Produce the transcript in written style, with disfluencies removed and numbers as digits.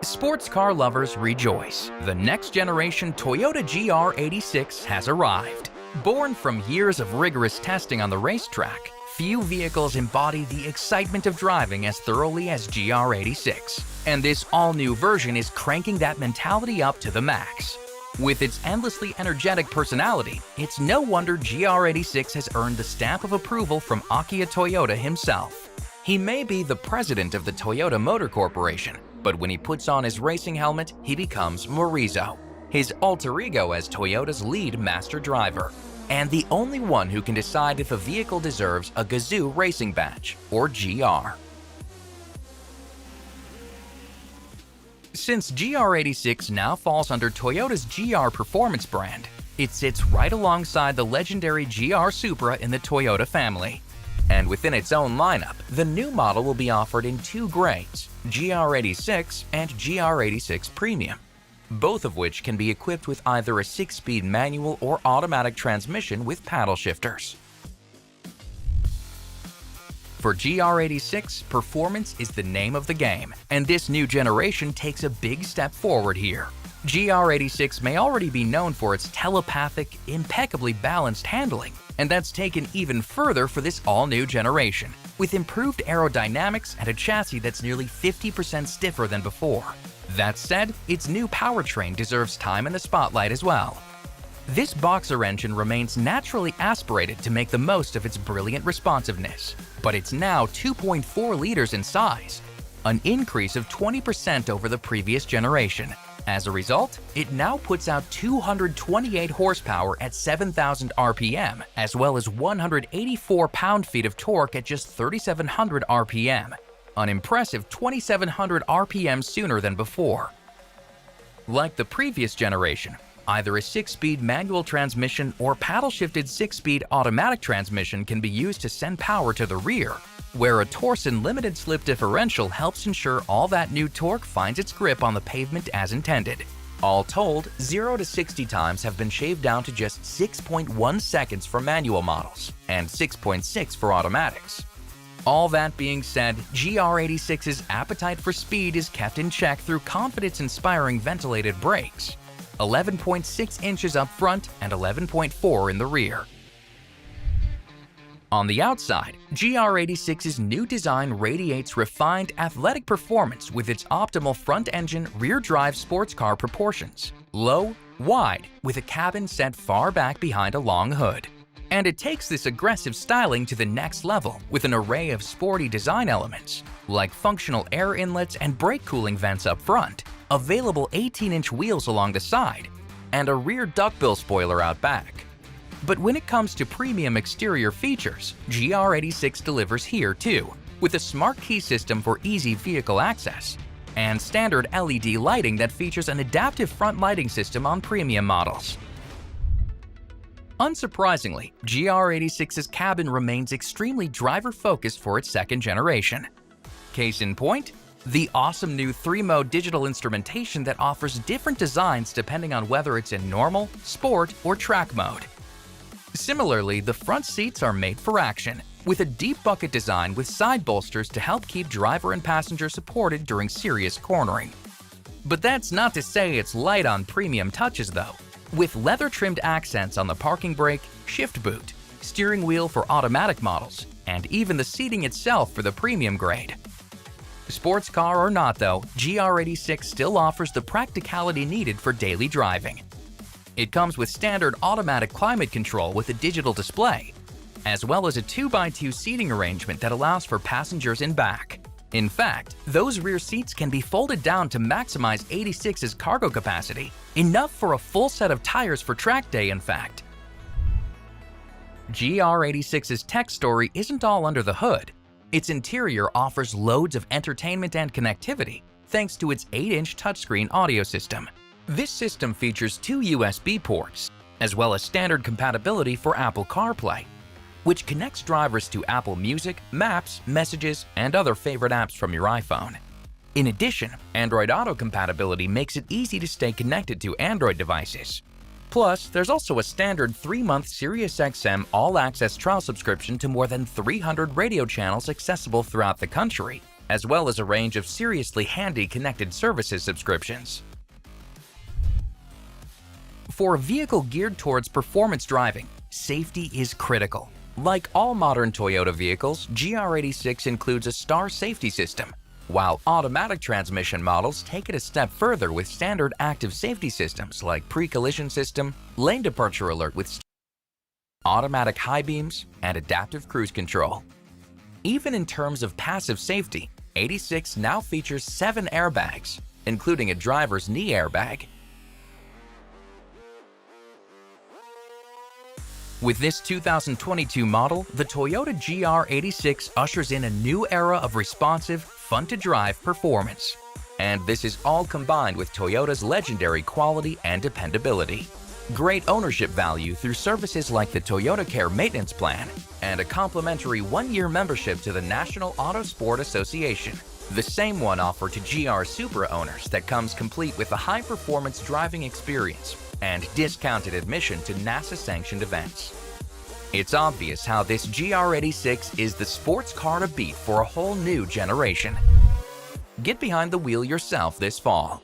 Sports car lovers rejoice. The next generation Toyota GR86 has arrived. Born from years of rigorous testing on the racetrack, few vehicles embody the excitement of driving as thoroughly as GR86. And this all-new version is cranking that mentality up to the max. With its endlessly energetic personality, it's no wonder GR86 has earned the stamp of approval from Akio Toyoda himself. He may be the president of the Toyota Motor Corporation, but when he puts on his racing helmet, he becomes Morizo, his alter ego as Toyota's lead master driver, and the only one who can decide if a vehicle deserves a Gazoo Racing Badge, or GR. Since GR86 now falls under Toyota's GR Performance brand, it sits right alongside the legendary GR Supra in the Toyota family. And within its own lineup, the new model will be offered in two grades, GR86 and GR86 Premium, both of which can be equipped with either a 6-speed manual or automatic transmission with paddle shifters. For GR86, performance is the name of the game, and this new generation takes a big step forward here. GR86 may already be known for its telepathic, impeccably balanced handling, and that's taken even further for this all-new generation, with improved aerodynamics and a chassis that's nearly 50% stiffer than before. That said, its new powertrain deserves time in the spotlight as well. This boxer engine remains naturally aspirated to make the most of its brilliant responsiveness, but it's now 2.4 liters in size, an increase of 20% over the previous generation. As a result, it now puts out 228 horsepower at 7,000 RPM, as well as 184 pound-feet of torque at just 3,700 RPM, an impressive 2,700 RPM sooner than before. Like the previous generation, either a 6-speed manual transmission or paddle-shifted 6-speed automatic transmission can be used to send power to the rear, where a Torsen limited slip differential helps ensure all that new torque finds its grip on the pavement as intended. All told, 0 to 60 times have been shaved down to just 6.1 seconds for manual models and 6.6 for automatics. All that being said, GR86's appetite for speed is kept in check through confidence-inspiring ventilated brakes, 11.6 inches up front and 11.4 in the rear. On the outside, GR86's new design radiates refined athletic performance with its optimal front-engine, rear-drive sports car proportions, low, wide, with a cabin set far back behind a long hood. And it takes this aggressive styling to the next level with an array of sporty design elements, like functional air inlets and brake cooling vents up front, available 18-inch wheels along the side, and a rear duckbill spoiler out back. But when it comes to premium exterior features, GR86 delivers here too, with a smart key system for easy vehicle access, and standard LED lighting that features an adaptive front lighting system on premium models. Unsurprisingly, GR86's cabin remains extremely driver-focused for its second generation. Case in point, the awesome new 3-mode digital instrumentation that offers different designs depending on whether it's in normal, sport, or track mode. Similarly, the front seats are made for action, with a deep bucket design with side bolsters to help keep driver and passenger supported during serious cornering. But that's not to say it's light on premium touches though, with leather-trimmed accents on the parking brake, shift boot, steering wheel for automatic models, and even the seating itself for the premium grade. Sports car or not though, GR86 still offers the practicality needed for daily driving. It comes with standard automatic climate control with a digital display, as well as a 2x2 seating arrangement that allows for passengers in back. In fact, those rear seats can be folded down to maximize 86's cargo capacity, enough for a full set of tires for track day in fact. GR86's tech story isn't all under the hood. Its interior offers loads of entertainment and connectivity thanks to its 8-inch touchscreen audio system. This system features 2 USB ports, as well as standard compatibility for Apple CarPlay, which connects drivers to Apple Music, Maps, Messages, and other favorite apps from your iPhone. In addition, Android Auto compatibility makes it easy to stay connected to Android devices. Plus, there's also a standard 3-month SiriusXM All Access trial subscription to more than 300 radio channels accessible throughout the country, as well as a range of seriously handy connected services subscriptions. For a vehicle geared towards performance driving, safety is critical. Like all modern Toyota vehicles, GR86 includes a star safety system, while automatic transmission models take it a step further with standard active safety systems like pre-collision system, lane departure alert with automatic high beams, and adaptive cruise control. Even in terms of passive safety, 86 now features 7 airbags, including a driver's knee airbag. With this 2022 model, the Toyota GR86 ushers in a new era of responsive, fun-to-drive performance. And this is all combined with Toyota's legendary quality and dependability. Great ownership value through services like the Toyota Care Maintenance Plan and a complimentary 1-year membership to the National Autosport Association, the same one offered to GR Supra owners that comes complete with a high-performance driving experience and discounted admission to NASA-sanctioned events. It's obvious how this GR86 is the sports car to beat for a whole new generation. Get behind the wheel yourself this fall.